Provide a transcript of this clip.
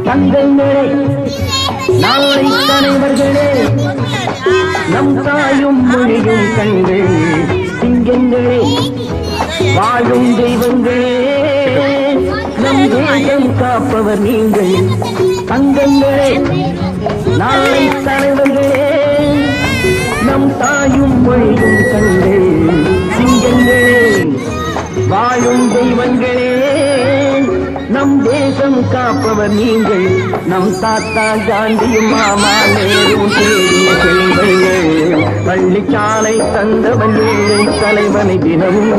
தங்கங்களே நாளை தலைவர்களே நம் தாயும் மொழியும் கண்கள் சிங்கங்களே வாழும் தெய்வங்களே நம் தேசம் காப்பவர் நீங்கள் தங்கங்களே நாளை தலைவர்களே நம் தாயும் மொழியும் கண்கள் சிங்கங்களே வாழும் தெய்வங்களே நம் தேசம் காப்பவர் நீங்கள் நம் தாத்தா காந்தியும் மாமா நேரும் தேடிய செல்வங்கள் பள்ளிச்சாலை தந்தவன் ஏழை தலைவனை தினமும்